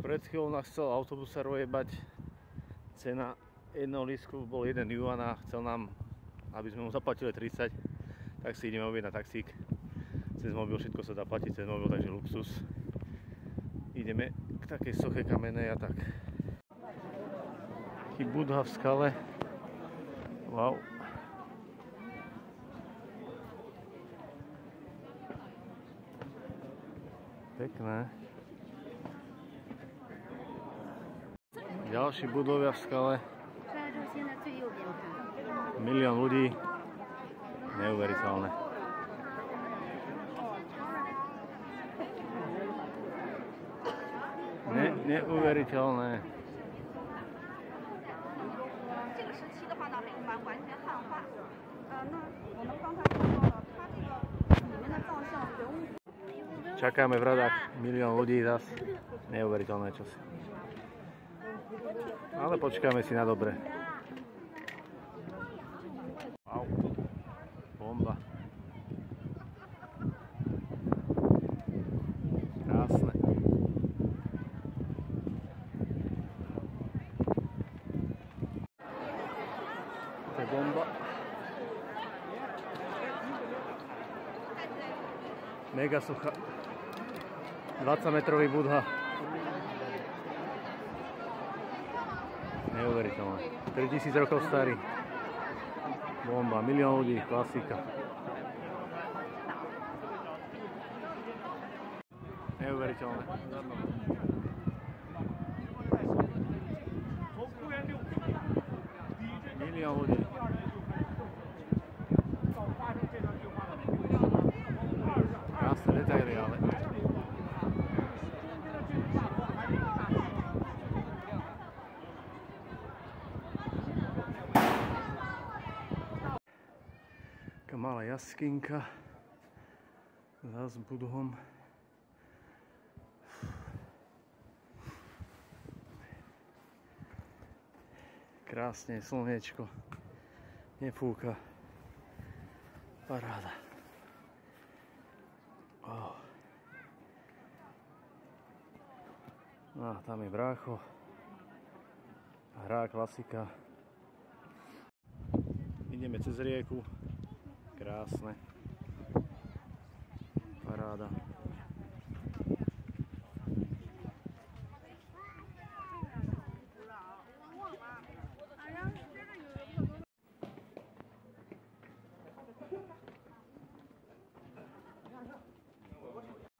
Pred chvíľou nás chcel autobusár ojebať. Cena jedného lístku bol 1 juan a chcel nám, aby sme mu zaplatili 30. Tak si ideme objednať taxík. Cez mobil všetko sa dá platiť cez mobil, takže luxus. Ideme k takej soche kamenej a tak. Taký Budha v skale. Wow. Pekné. Ďalší budovia v skale. Milión ľudí. Neuveriteľné. Neuveriteľné. Čakáme v radách milión ľudí zas. Neuveriteľné časy. Ale počkáme si na dobre. Wow. Bomba. Krásne. To je bomba. Mega suchá. 20-metrový Budha. Neuveriteľné. 3000 rokov starý. Bomba. Milión ľudí. Klasika. Neuveriteľné. Milión ľudí. Krásne detaily, ale... Taká malá jaskinka. Zás s Budhom. Krásne, slniečko. Nefúka. Paráda. Oh. No, tam je brácho. Hrá klasika. Ideme cez rieku. Krásne. Paráda.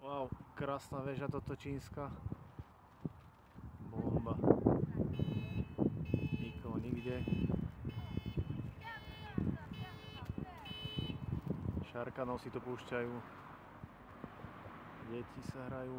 Wow, krásna väža toto čínska. Bomba. Nikoho nikde. Šarkanov si to púšťajú. Deti sa hrajú.